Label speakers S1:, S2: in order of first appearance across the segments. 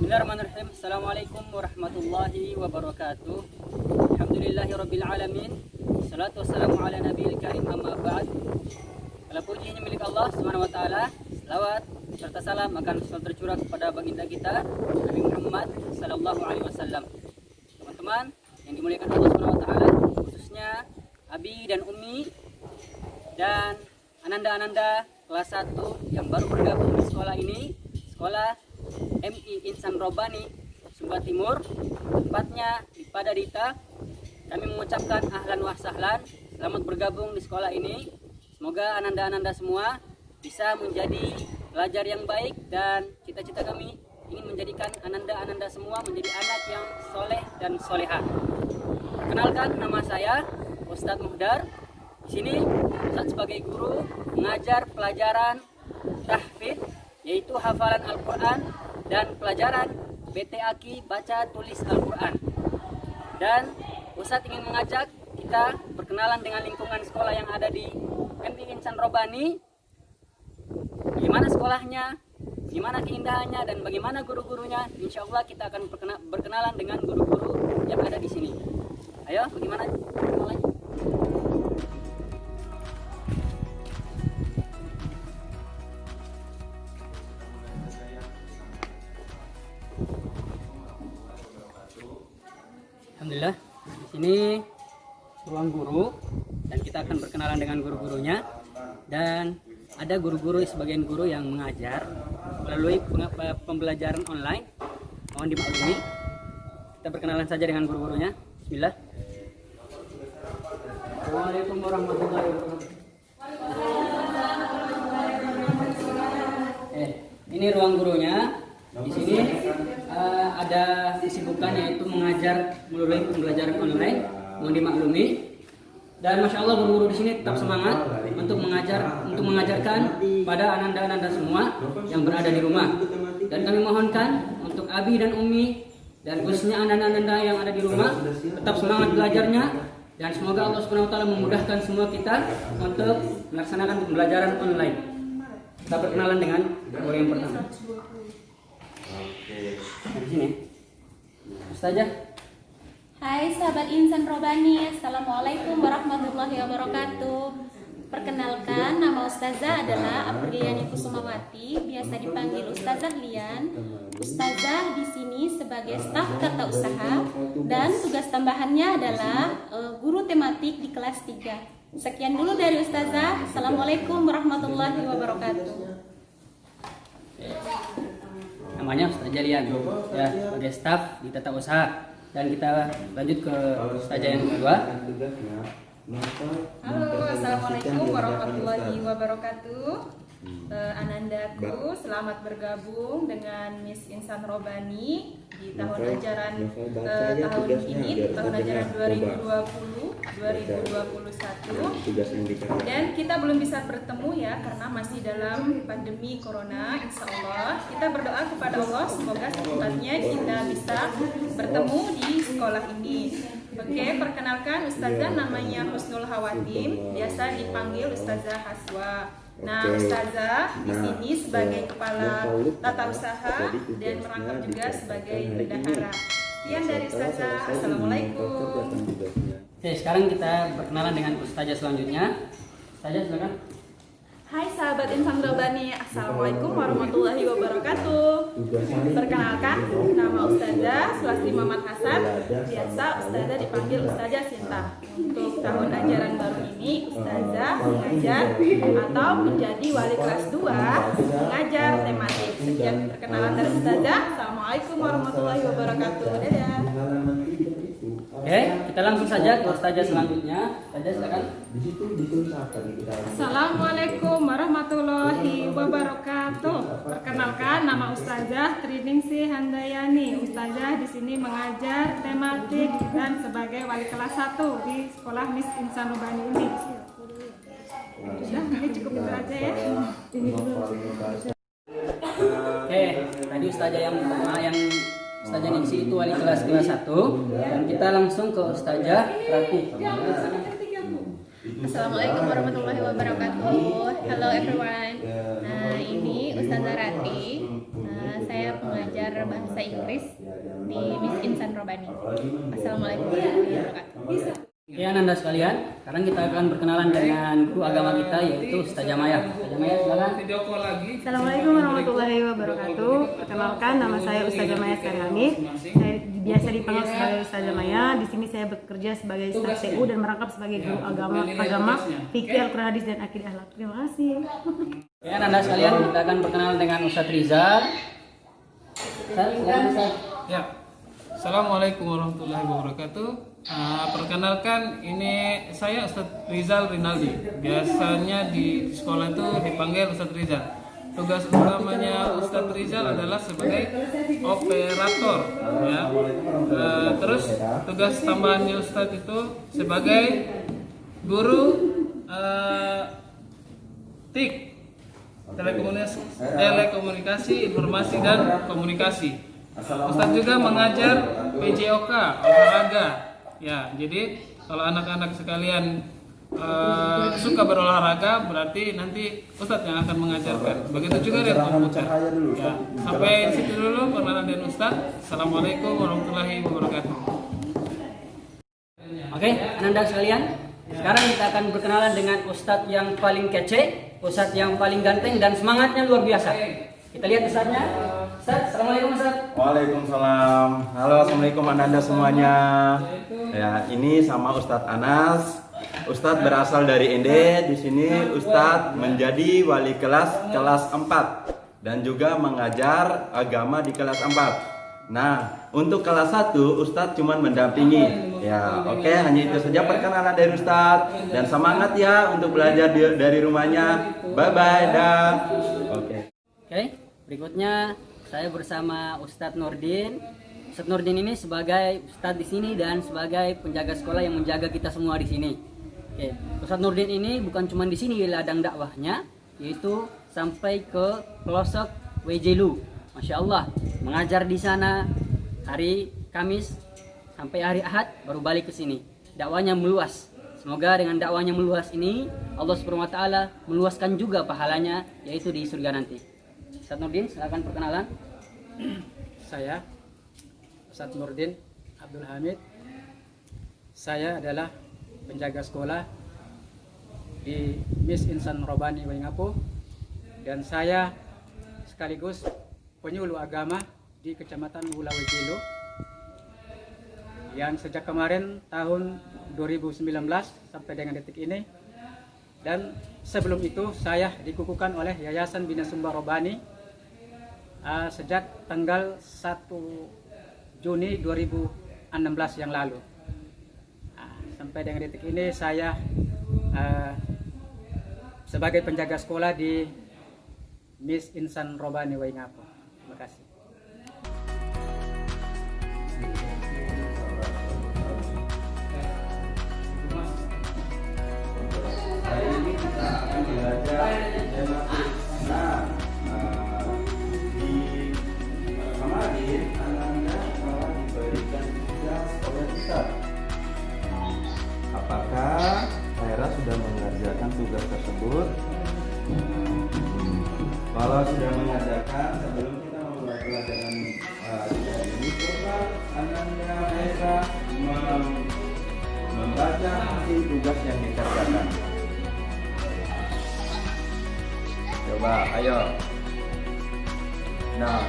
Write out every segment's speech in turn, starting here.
S1: Bismillahirrahmanirrahim. Assalamualaikum warahmatullahi wabarakatuh. Alhamdulillahirabbil alamin. Wassalatu wassalamu ala nabiyil karim amma ba'd. Segala puji hanya milik Allah Subhanahu wa taala. Selawat serta salam akan selalu tercurah kepada baginda kita Nabi Muhammad sallallahu alaihi wasallam. Teman-teman yang dimuliakan Allah Subhanahu wa taala, khususnya Abi dan Umi dan Ananda kelas 1 yang baru bergabung di sekolah ini, sekolah MI Insan Robbani Sumba Timur, tepatnya di Padadita. Kami mengucapkan ahlan wa sahlan, selamat bergabung di sekolah ini. Semoga ananda semua bisa menjadi pelajar yang baik, dan cita-cita kami ingin menjadikan ananda semua menjadi anak yang soleh dan soleha. Kenalkan, nama saya Ustadz Muhdar. Di sini Ustadz sebagai guru mengajar pelajaran tahfidz, yaitu hafalan Al-Quran dan pelajaran BTAQ baca tulis Al-Quran. Dan Ustadz ingin mengajak kita berkenalan dengan lingkungan sekolah yang ada di MI Insan Robbani. Bagaimana sekolahnya, bagaimana keindahannya, dan bagaimana guru-gurunya. Insya Allah kita akan berkenalan dengan guru-guru yang ada di sini. Ayo, bagaimana kenalannya? Alhamdulillah, di sini ruang guru dan kita akan berkenalan dengan guru-gurunya. Dan ada guru-guru, sebagian guru yang mengajar melalui pembelajaran online. Mohon dimaklumi. Kita berkenalan saja dengan guru-gurunya. Bismillah. Assalamualaikum warahmatullahi wabarakatuh. Ini ruang gurunya. Di sini ada kesibukan, yaitu mengajar melalui pembelajaran online. Mohon dimaklumi. Dan masya Allah, guru-guru di sini tetap semangat untuk mengajarkan pada ananda semua yang berada di rumah. Dan kami mohonkan untuk Abi dan Umi dan khususnya ananda yang ada di rumah tetap semangat belajarnya, dan semoga Allah Subhanahu wa taala memudahkan semua kita untuk melaksanakan pembelajaran online. Kita berkenalan dengan guru yang pertama. Di sini, Ustazah.
S2: Hai sahabat Insan Robbani, Assalamualaikum warahmatullahi wabarakatuh. Perkenalkan, nama Ustazah adalah Apriliani Kusumawati, biasa dipanggil Ustazah Lian. Ustazah di sini sebagai staf tata usaha, dan tugas tambahannya adalah guru tematik di kelas 3. Sekian dulu dari Ustazah. Assalamualaikum warahmatullahi wabarakatuh.
S1: Namanya Ustazah Lian, ya, sebagai staf di tata usaha. Dan kita lanjut ke Ustazah yang kedua.
S3: Halo, assalamualaikum warahmatullahi wabarakatuh. Anandaku, selamat bergabung dengan Miss Insan Robbani di tahun ajaran tahun ini, tahun ajaran 2020-2021. Dan kita belum bisa bertemu ya, karena masih dalam pandemi corona. Insya Allah kita berdoa kepada Allah semoga secepatnya kita bisa bertemu di sekolah ini. Oke, perkenalkan Ustazah namanya Husnul Hawadim, biasa dipanggil Ustazah Haswa. Nah, Ustazah di sini sebagai kepala tata usaha dan merangkap juga sebagai bendahara. Sekian dari Ustazah. Assalamualaikum.
S1: Oke, sekarang kita berkenalan dengan Ustazah selanjutnya. Ustazah, silakan.
S3: Hai sahabat Insan Robbani, Assalamualaikum warahmatullahi wabarakatuh. Perkenalkan, nama Ustazah Sulasri Muhammad Hasan, biasa Ustazah dipanggil Ustazah Sinta. Untuk tahun ajaran baru ini, Ustazah mengajar atau menjadi wali kelas 2 mengajar tematik. Sekian perkenalan dari Ustazah. Assalamualaikum warahmatullahi wabarakatuh. Dadah.
S1: Oke, kita langsung saja ke Ustazah selanjutnya. Ustazah, silakan.
S4: Assalamualaikum warahmatullahi wabarakatuh. Perkenalkan, nama Ustazah Triningsih Handayani. Ustazah di sini mengajar tematik dan sebagai wali kelas 1 di sekolah Miss Insan Robbani ini. Sudah, ini cukup itu aja ya.
S1: Oke, tadi Ustazah yang pertama, yang Ustazah Ningsih itu wali kelas 1, dan kita langsung ke Ustazah Rati.
S2: Assalamualaikum warahmatullahi wabarakatuh. Hello everyone. Nah, ini Ustazah Rati. Saya pengajar bahasa Inggris di Miss Insan Robani. Assalamualaikum warahmatullahi wabarakatuh.
S1: Ya Anda sekalian, sekarang kita akan berkenalan dengan guru agama kita yaitu Ustazah Maya. Ustazah Maya, silakan.
S5: Assalamualaikum warahmatullahi wabarakatuh. Perkenalkan, nama saya Ustazah Maya Sariani. Saya biasa dipanggil sebagai Ustazah Maya. Di sini saya bekerja sebagai staf TU dan merangkap sebagai guru agama, fikih, Al-Quran Hadis dan akidah akhlak. Terima kasih.
S1: Ya Anda sekalian, kita akan berkenalan dengan Ustaz Rizal. Ustaz, silakan Ustaz.
S6: Ya, Assalamualaikum warahmatullahi wabarakatuh. Perkenalkan, ini saya Ustadz Rizal Rinaldi. Biasanya di sekolah itu dipanggil Ustadz Rizal. Tugas utamanya Ustadz Rizal adalah sebagai operator, ya. Terus tugas tambahannya Ustadz itu sebagai guru TIK, telekomunikasi, informasi dan komunikasi. Ustadz juga mengajar PJOK, olahraga. Ya, jadi kalau anak-anak sekalian suka berolahraga, berarti nanti Ustadz yang akan mengajarkan. Begitu juga dengan komputer. Ya, sampai situ dulu perkenalan dengan Ustadz. Assalamualaikum warahmatullahi wabarakatuh.
S1: Oke, Anda sekalian, sekarang kita akan berkenalan dengan Ustadz yang paling kece, Ustadz yang paling ganteng dan semangatnya luar biasa. Kita lihat Ustadznya. Ustadz, Assalamualaikum Ustadz.
S7: Waalaikumsalam. Halo, Assalamualaikum Anda semuanya. Ya, ini sama Ustadz Anas. Ustadz berasal dari Ende. Di sini Ustadz menjadi wali kelas 4 dan juga mengajar agama di kelas 4. Nah, untuk kelas 1 Ustadz cuma mendampingi. Ya, oke, hanya itu saja perkenalan dari Ustadz, dan semangat ya untuk belajar dari rumahnya. Bye bye dah. Oke,
S1: berikutnya saya bersama Ustadz Nurdin. Ustadz Nurdin ini sebagai Ustadz di sini dan sebagai penjaga sekolah yang menjaga kita semua di sini. Oke, Ustadz Nurdin ini bukan cuma di sini ladang dakwahnya, yaitu sampai ke pelosok Wejelu. Masya Allah, mengajar di sana hari Kamis sampai hari Ahad, baru balik ke sini. Dakwahnya meluas. Semoga dengan dakwahnya meluas ini Allah Subhanahu wa taala meluaskan juga pahalanya, yaitu di surga nanti. Ustadz Nurdin, silakan perkenalan.
S8: Saya Ustadz Nurdin Abdul Hamid. Saya adalah penjaga sekolah di Miss Insan Robani Waingapu, dan saya sekaligus penyuluh agama di Kecamatan Wulawejelo yang sejak kemarin tahun 2019 sampai dengan detik ini. Dan sebelum itu saya dikukuhkan oleh Yayasan Bina Sumber Robani sejak tanggal 1 Juni 2016 yang lalu. Sampai dengan detik ini saya sebagai penjaga sekolah di Miss Insan Robani Waingapu. Terima kasih.
S7: hari ini kita akan belajar tematik. Nah, di kemarin Anda telah diberikan tugas oleh Ustaz. Apakah Haira sudah mengerjakan tugas tersebut? Kalau sudah mengerjakan, sebelum kita memulai pelajaran hari ini, coba Ananda Haira membaca hasil tugas yang dikerjakan. Coba, ayo. Nah,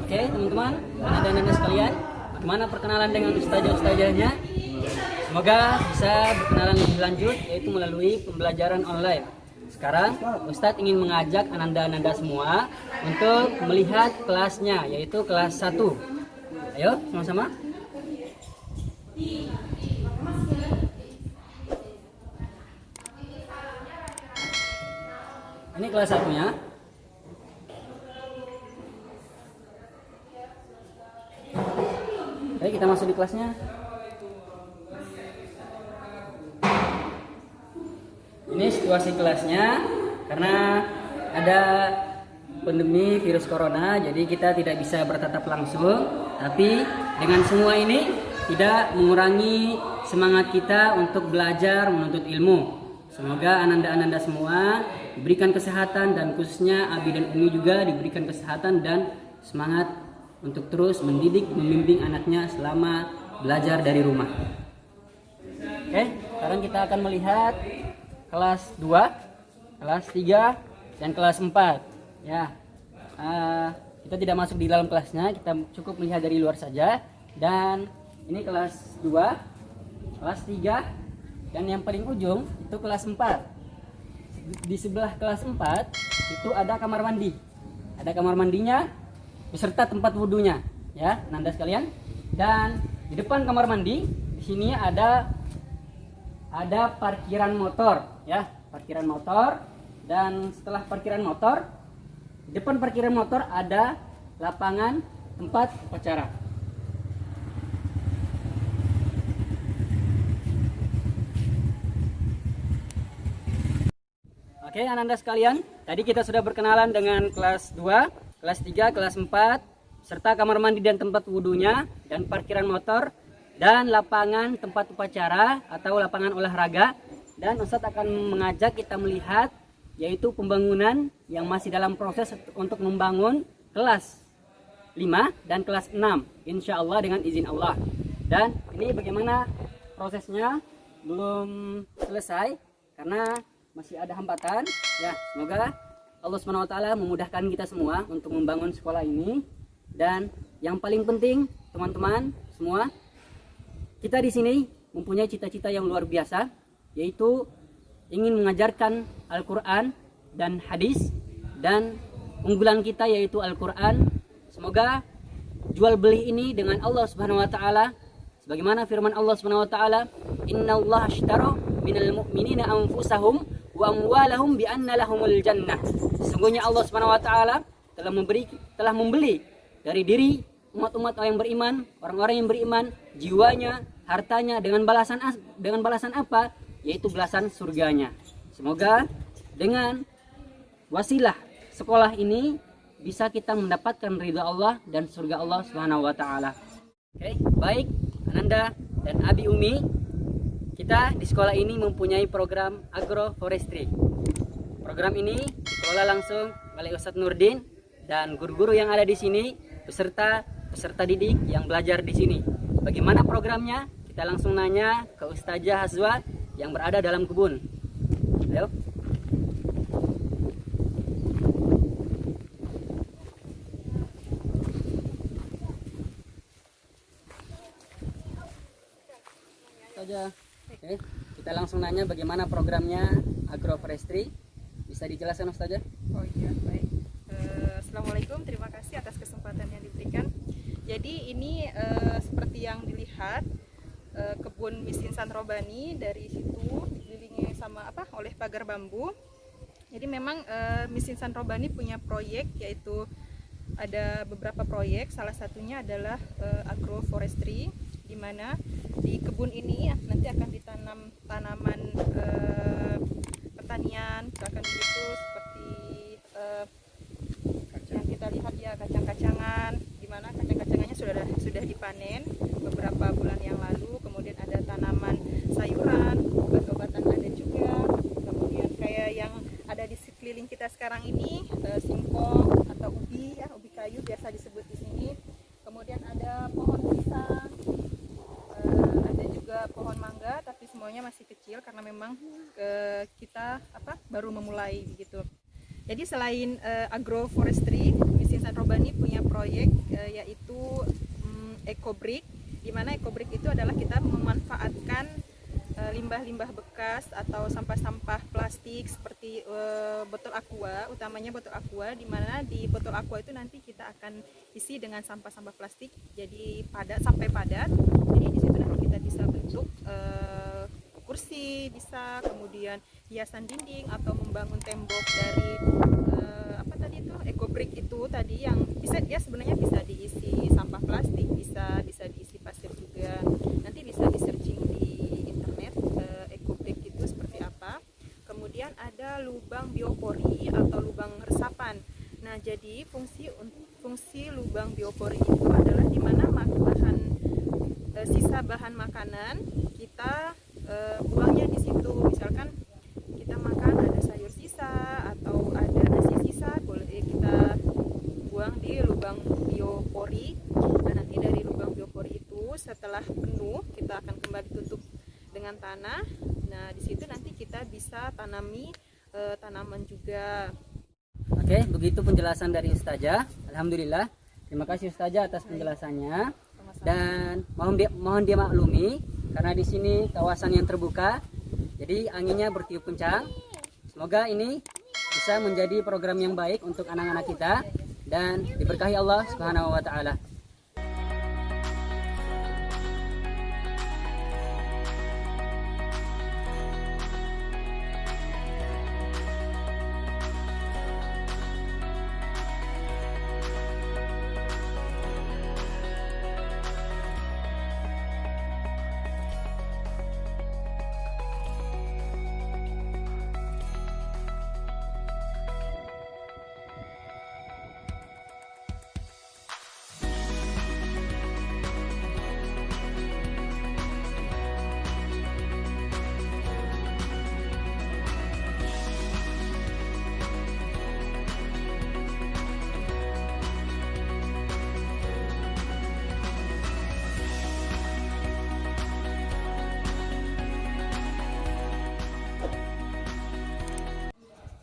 S1: Oke teman-teman, dan anda sekalian, bagaimana perkenalan dengan ustazah-ustazahnya? Semoga bisa berkenalan lebih lanjut, yaitu melalui pembelajaran online. Sekarang Ustadz ingin mengajak ananda-ananda semua untuk melihat kelasnya, yaitu kelas 1. Ayo sama-sama. Ini kelas 1-nya. Oke, kita masuk di kelasnya. Ini situasi kelasnya karena ada pandemi virus corona, jadi kita tidak bisa bertatap langsung. Tapi dengan semua ini tidak mengurangi semangat kita untuk belajar menuntut ilmu. Semoga ananda-ananda semua diberikan kesehatan, dan khususnya Abi dan Umi juga diberikan kesehatan dan semangat untuk terus mendidik, membimbing anaknya selama belajar dari rumah. Oke, sekarang kita akan melihat kelas 2, kelas 3, dan kelas 4. Ya, kita tidak masuk di dalam kelasnya, kita cukup melihat dari luar saja. Dan ini kelas 2, kelas 3, dan yang paling ujung itu kelas 4. Di sebelah kelas 4 itu ada kamar mandi. Ada kamar mandinya beserta tempat wudhunya, ya, Nanda sekalian. Dan di depan kamar mandi di sini ada parkiran motor, ya, parkiran motor. Dan setelah parkiran motor, di depan parkiran motor ada lapangan tempat upacara. Oke, ananda sekalian, tadi kita sudah berkenalan dengan kelas 2, kelas 3, kelas 4, serta kamar mandi dan tempat wudhunya, dan parkiran motor, dan lapangan tempat upacara atau lapangan olahraga. Dan Ustadz akan mengajak kita melihat yaitu pembangunan yang masih dalam proses untuk membangun kelas 5 dan kelas 6, insya Allah dengan izin Allah. Dan ini bagaimana prosesnya belum selesai karena masih ada hambatan. Ya, semoga Allah SWT memudahkan kita semua untuk membangun sekolah ini. Dan yang paling penting teman-teman semua, kita di sini mempunyai cita-cita yang luar biasa, yaitu ingin mengajarkan Al-Quran dan hadis, dan unggulan kita yaitu Al-Quran. Semoga jual beli ini dengan Allah Subhanahu wa taala sebagaimana firman Allah Subhanahu wa taala, "Innallaha ashtara minal mu'minina anfusahum wa amwalahum bi anna lahumul jannah." Sesungguhnya Allah Subhanahu wa taala telah membeli dari diri umat-umat yang beriman, orang-orang yang beriman, jiwanya, hartanya dengan balasan apa? Yaitu balasan surganya. Semoga dengan wasilah sekolah ini bisa kita mendapatkan ridha Allah dan surga Allah Subhanahu wa taala. Oke, baik Ananda dan Abi Umi, kita di sekolah ini mempunyai program agroforestry. Program ini dikelola langsung oleh Ustadz Nurdin dan guru-guru yang ada di sini beserta peserta didik yang belajar di sini. Bagaimana programnya? Kita langsung nanya ke Ustazah Hazwa yang berada dalam kebun. Ayo. Ustazah. Oke, kita langsung nanya bagaimana programnya agroforestry. Bisa dijelaskan Ustazah?
S3: Oh iya, baik. Assalamualaikum, terima kasih atas kesempatan yang diberikan. Jadi ini seperti yang dilihat, kebun Miss Insan Robani, dari situ dikelilingi sama oleh pagar bambu. Jadi memang Miss Insan Robani punya proyek, yaitu ada beberapa proyek. Salah satunya adalah agroforestry, di mana di kebun ini nanti akan ditanam tanaman pertanian, misalkan begitu, seperti yang kita lihat ya, kacang-kacangan, di mana kacang-kacangannya sudah dipanen beberapa bulan yang lalu. Kemudian ada tanaman sayuran, obat-obatan ada juga. Kemudian kayak yang ada di sekeliling kita sekarang ini, singkong atau ubi ya, ubi kayu biasa disebut di sini. Kemudian ada pohon pisang, ada juga pohon mangga, tapi semuanya masih kecil karena memang kita baru memulai begitu. Jadi selain agroforestry, Miss Insan Robani punya proyek yaitu EcoBrick, di mana EcoBrick itu adalah kita memanfaatkan limbah-limbah bekas atau sampah-sampah plastik seperti botol aqua, utamanya botol aqua, di mana di botol aqua itu nanti kita akan isi dengan sampah-sampah plastik jadi padat sampai padat. Jadi di situ nanti kita bisa bentuk kursi, bisa kemudian hiasan dinding atau membangun tembok dari EcoBrick itu tadi, yang bisa dia sebenarnya bisa diisi sampah plastik, bisa diisi pasir juga. Nanti bisa di searching di internet EcoBrick itu seperti apa. Kemudian lubang biopori itu adalah di mana sisa bahan makanan kita buangnya di situ. Misalkan kita makan ada sayur sisa atau ada nasi sisa, boleh kita buang di lubang biopori. Dan nanti dari lubang biopori itu setelah penuh kita akan kembali tutup dengan tanah. Nah, di situ nanti kita bisa tanami tanaman juga.
S1: Oke, begitu penjelasan dari Ustazah. Alhamdulillah. Terima kasih Ustazah atas penjelasannya. Dan mohon dimaklumi karena di sini kawasan yang terbuka, jadi anginnya bertiup kencang. Semoga ini bisa menjadi program yang baik untuk anak-anak kita dan diberkahi Allah Subhanahu wa taala.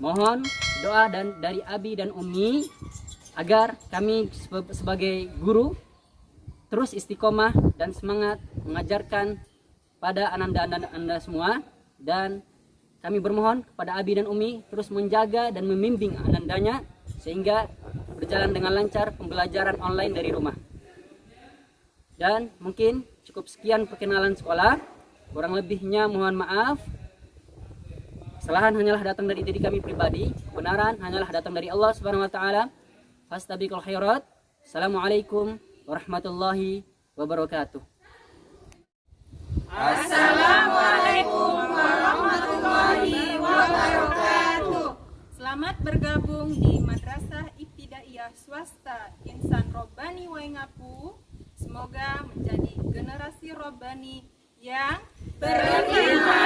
S1: Mohon doa dari Abi dan Umi agar kami sebagai guru terus istiqomah dan semangat mengajarkan pada Anda semua, dan kami bermohon kepada Abi dan Umi terus menjaga dan membimbing Anandanya sehingga berjalan dengan lancar pembelajaran online dari rumah. Dan mungkin cukup sekian perkenalan sekolah, kurang lebihnya mohon maaf. Kesalahan hanyalah datang dari diri kami pribadi, kebenaran hanyalah datang dari Allah Subhanahu wa taala. Fastabiqul khairat. Assalamualaikum warahmatullahi wabarakatuh.
S3: Assalamualaikum warahmatullahi wabarakatuh. Selamat bergabung di Madrasah Ibtidaiyah Swasta Insan Robbani Waingapu. Semoga menjadi generasi Robbani yang beriman.